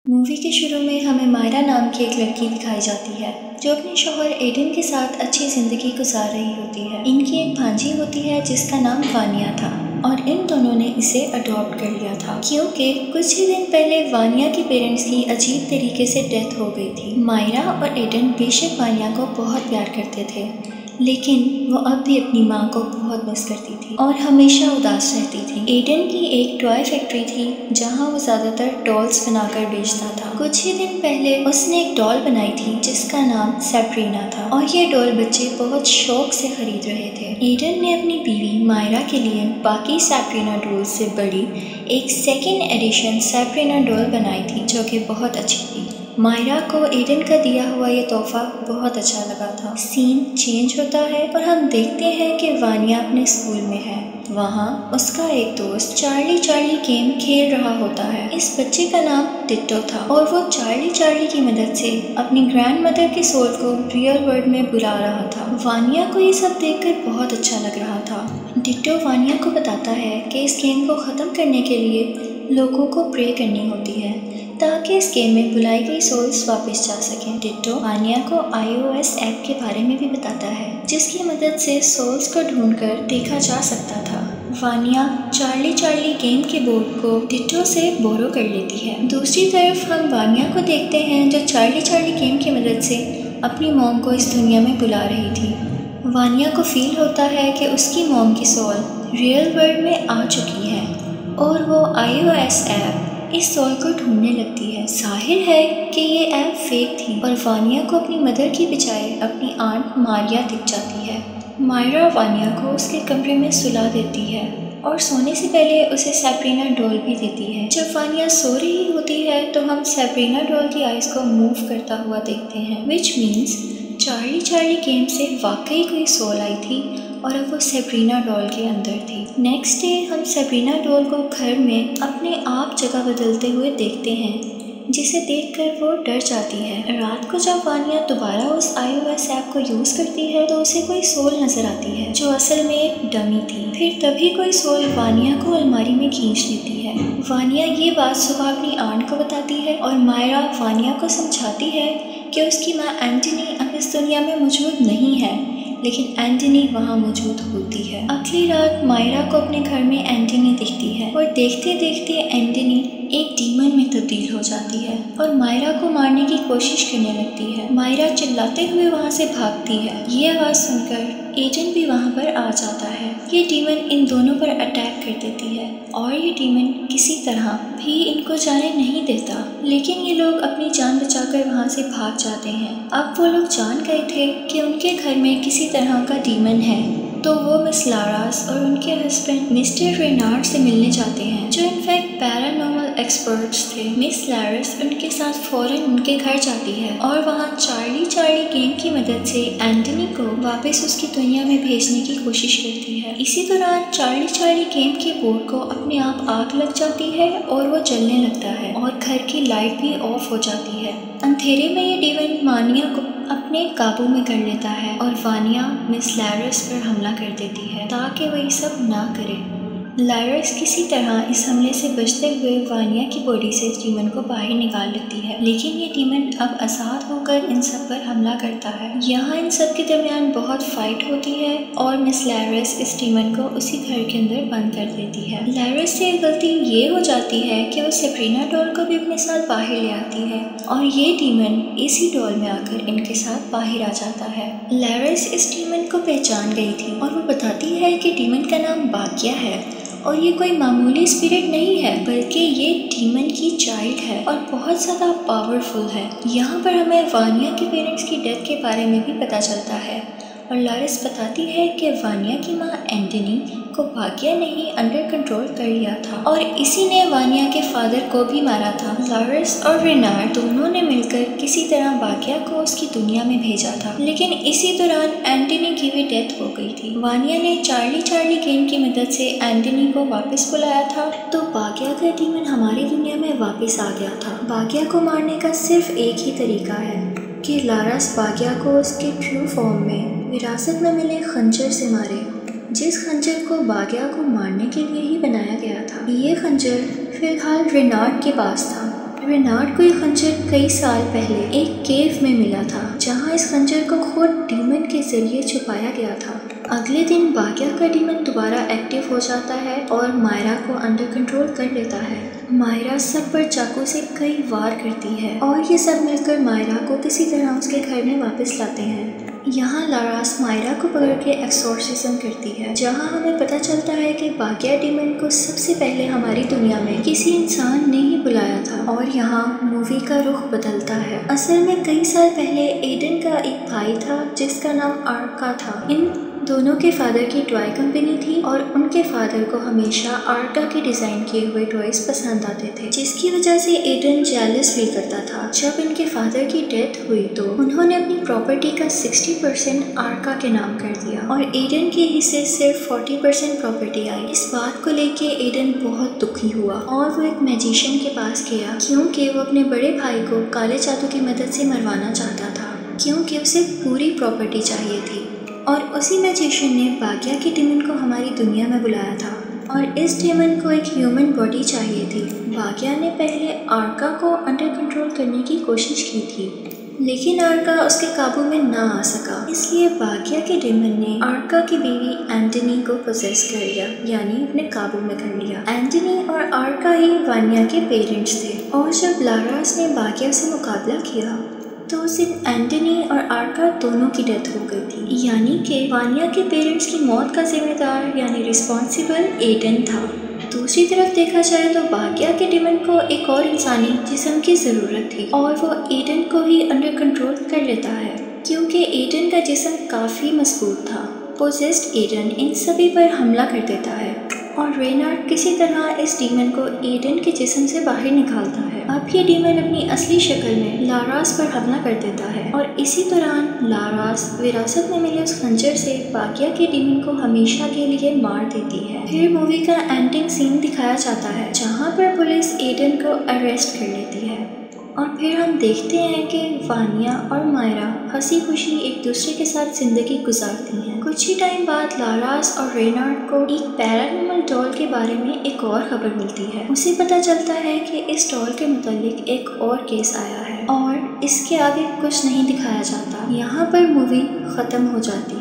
Movie के शुरू में हमें मायरा नाम की एक लड़की दिखाई जाती है जो अपने शौहर एडन के साथ अच्छी ज़िंदगी गुजार रही होती है। इनकी एक भांजी होती है जिसका नाम वानिया था और इन दोनों ने इसे अडॉप्ट कर लिया था क्योंकि कुछ ही दिन पहले वानिया के पेरेंट्स की अजीब तरीके से डेथ हो गई थी। मायरा और एडन बेशक वानिया को बहुत प्यार करते थे लेकिन वो अब भी अपनी माँ को बहुत मिस करती थी और हमेशा उदास रहती थी। एडन की एक टॉय फैक्ट्री थी जहाँ वो ज़्यादातर डॉल्स बनाकर बेचता था। कुछ ही दिन पहले उसने एक डॉल बनाई थी जिसका नाम सैब्रीना था और ये डॉल बच्चे बहुत शौक से खरीद रहे थे। एडन ने अपनी बीवी मायरा के लिए बाकी सैब्रीना डॉल से बड़ी एक सेकेंड एडिशन सैब्रीना डॉल बनाई थी जो कि बहुत अच्छी थी। मायरा को एडन का दिया हुआ ये तोहफा बहुत अच्छा लगा था। सीन चेंज होता है और हम देखते हैं कि वानिया अपने स्कूल में है। वहाँ उसका एक दोस्त चार्ली गेम खेल रहा होता है। इस बच्चे का नाम टिट्टो था और वो चार्ली की मदद से अपनी ग्रैंड मदर के सोल को रियल वर्ल्ड में बुला रहा था। वानिया को ये सब देखकर बहुत अच्छा लग रहा था। टिट्टो वानिया को बताता है कि इस गेम को ख़त्म करने के लिए लोगों को प्रे करनी होती है ताकि इस गेम में बुलाई गई सोल्स वापस जा सकें। टिट्टो वानिया को iOS ऐप के बारे में भी बताता है जिसकी मदद से सोल्स को ढूंढकर देखा जा सकता था। वानिया चार्ली गेम के बोर्ड को टिट्टो से बोरो कर लेती है। दूसरी तरफ हम वानिया को देखते हैं जो चार्ली गेम की मदद से अपनी मॉम को इस दुनिया में बुला रही थी। वानिया को फील होता है कि उसकी मॉम की सोल रियल वर्ल्ड में आ चुकी है और वो iOS ऐप इस सोल को ढूंढने लगती है। जाहिर है कि ये ऐप फेक थी और वानिया को अपनी मदर की बजाय अपनी आंट मारिया दिख जाती है। मायरा वानिया को उसके कमरे में सुला देती है और सोने से पहले उसे सैब्रीना डॉल भी देती है। जब वानिया सो रही होती है तो हम सैब्रीना डॉल की आइज को मूव करता हुआ देखते हैं विच मीन्स चार्ली गेम से वाकई कोई सोल आई थी और अब वो सैब्रीना डॉल के अंदर थी। नेक्स्ट डे हम सैब्रीना डॉल को घर में अपने आप जगह बदलते हुए देखते हैं जिसे देखकर वो डर जाती है। रात को जब वानिया दोबारा उस iOS ऐप को यूज़ करती है तो उसे कोई सोल नज़र आती है जो असल में एक डमी थी। फिर तभी कोई सोल वानिया को अलमारी में खींच लेती है। वानिया ये बात सुबह अपनी आंट को बताती है और मायरा वानिया को समझाती है कि उसकी माँ एंटनी अब इस दुनिया में मौजूद नहीं है लेकिन एंटनी वहाँ मौजूद होती है। अगली रात मायरा को अपने घर में एंटनी दिखती है और देखते देखते एंटनी एक डीमन में तब्दील हो जाती है और मायरा को मारने की कोशिश करने लगती है। मायरा चिल्लाते हुए वहाँ से भागती है। ये आवाज़ सुनकर एडन भी वहाँ पर आ जाता है। ये डीमन इन दोनों पर अटैक कर देती है और ये डीमन किसी तरह भी इनको जाने नहीं देता लेकिन ये लोग अपनी जान बचाकर वहाँ से भाग जाते हैं। अब वो लोग जान गए थे कि उनके घर में किसी तरह का डीमन है तो वो मिस लारास और उनके हस्बैंड मिस्टर रेनार्ड से मिलने जाते हैं जो इनफैक्ट पैरानॉर्मल एक्सपर्ट्स थे। मिस लारास उनके साथ फौरन उनके घर जाती है और वहाँ चार्ली गेम की मदद से एंटनी को वापस उसकी दुनिया में भेजने की कोशिश करती है। इसी दौरान चार्ली गेम के बोर्ड को अपने आप आग लग जाती है और वो जलने लगता है और घर की लाइट भी ऑफ हो जाती है। अंधेरे में ये डीमन वानिया को अपने काबू में कर लेता है और वानिया मिस लारास पर हमला कर देती है ताकि वह ये सब ना करे। लारास किसी तरह इस हमले से बचते हुए वानिया की बॉडी से इस डीमन को बाहर निकाल लेती है लेकिन ये डीमन अब आज़ाद होकर इन सब पर हमला करता है। यहाँ इन सब के दरमियान बहुत फाइट होती है और मिस लारास इस डीमन को उसी घर के अंदर बंद कर देती है। लारास से गलती ये हो जाती है कि वो सैब्रीना डॉल को भी अपने साथ बाहर ले आती है और ये डीमन इसी डॉल में आकर इनके साथ बाहर आ जाता है। लारास इस डीमन को पहचान गई थी और वो बताती है कि डीमन का नाम बाकिया है और ये कोई मामूली स्पिरिट नहीं है बल्कि ये डीमन की चाइल्ड है और बहुत ज़्यादा पावरफुल है। यहाँ पर हमें वानिया के पेरेंट्स की डेथ के बारे में भी पता चलता है और लारास बताती है कि वानिया की माँ एंटनी को बाकिया ने ही अंडर कंट्रोल कर लिया था और इसी ने वानिया के फादर को भी मारा था। लारास और रेनार्ड दोनों ने मिलकर किसी तरह बाकिया को उसकी दुनिया में भेजा था लेकिन इसी दौरान एंटनी की भी डेथ हो गई थी। वानिया ने चार्ली गेम की मदद से एंटनी को वापस बुलाया था तो बाकिया का डीमन हमारी दुनिया में वापस आ गया था। बाकिया को मारने का सिर्फ एक ही तरीका है कि लारास बाकिया को उसके ट्रू फॉर्म में विरासत में मिले खंजर से मारे जिस खंजर को बाकिया को मारने के लिए ही बनाया गया था। ये खंजर फिलहाल रेनार्ड के पास था रेनार्ड को ये खंजर कई साल पहले एक केव में मिला था, जहाँ इस खंजर को खुद डीमन के जरिए छुपाया गया था। अगले दिन बाकिया का डीमन दोबारा एक्टिव हो जाता है और मायरा को अंडर कंट्रोल कर लेता है। मायरा सब पर चाकू से कई वार करती है और ये सब मिलकर मायरा को किसी तरह उसके घर में वापस लाते हैं। यहाँ लारास मायरा को पकड़ के एक्सोर्सिज्म करती है, जहाँ हमें पता चलता है कि बाकिया डीमन को सबसे पहले हमारी दुनिया में किसी इंसान ने ही बुलाया था और यहाँ मूवी का रुख बदलता है। असल में कई साल पहले एडन का एक भाई था जिसका नाम आर्का था। इन दोनों के फादर की टॉय कंपनी थी और उनके फादर को हमेशा आर्का के डिज़ाइन किए हुए टॉयज पसंद आते थे, जिसकी वजह से एडन जेलस फील करता था। जब इनके फादर की डेथ हुई तो उन्होंने अपनी प्रॉपर्टी का 60% आर्का के नाम कर दिया और एडन के हिस्से सिर्फ 40% प्रॉपर्टी आई। इस बात को लेके एडन बहुत दुखी हुआ और वो एक मैजिशियन के पास गया, क्योंकि वो अपने बड़े भाई को काले जादू की मदद से मरवाना चाहता था, क्योंकि उसे पूरी प्रॉपर्टी चाहिए थी। और उसी मैजिशियन ने बाकिया के डीमन को हमारी दुनिया में बुलाया था और इस डीमन को एक ह्यूमन बॉडी चाहिए थी। बाकिया ने पहले आर्का को अंडर कंट्रोल करने की कोशिश की थी, लेकिन आर्का उसके काबू में ना आ सका। इसलिए बाकिया के डीमन ने आर्का की बीवी एंटनी को पोसेस कर लिया, यानी अपने काबू में कर लिया। एंटनी और आर्का ही वानिया के पेरेंट्स थे और जब लारास ने बाकिया से मुकाबला किया तो उस दिन एंटनी और आर्का दोनों की डेथ हो गई थी, यानी कि वानिया के पेरेंट्स की मौत का जिम्मेदार यानी रिस्पॉन्सिबल एडन था। दूसरी तरफ देखा जाए तो बाकिया के डीमन को एक और इंसानी जिस्म की ज़रूरत थी और वो एडन को ही अंडर कंट्रोल कर लेता है, क्योंकि एडन का जिस्म काफ़ी मजबूत था। पोजेस्ड एडन इन सभी पर हमला कर देता है और रेनार्ड किसी तरह इस डीमन को एडन के जिस्म से बाहर निकालता है। अब ये डीमन अपनी असली शक्ल में लारास पर हमला कर देता है और इसी दौरान लारास विरासत में मिले उस खंजर से बाकिया के डीमन को हमेशा के लिए मार देती है। फिर मूवी का एंडिंग सीन दिखाया जाता है, जहाँ पर पुलिस एडन को अरेस्ट कर लेती है और फिर हम देखते हैं कि वानिया और मायरा हंसी खुशी एक दूसरे के साथ जिंदगी गुजारती हैं। कुछ ही टाइम बाद लारास और रेनार्ड को एक पैरानॉर्मल डॉल के बारे में एक और खबर मिलती है। उसे पता चलता है कि इस डॉल के मुतालिक एक और केस आया है और इसके आगे कुछ नहीं दिखाया जाता। यहाँ पर मूवी ख़त्म हो जाती है।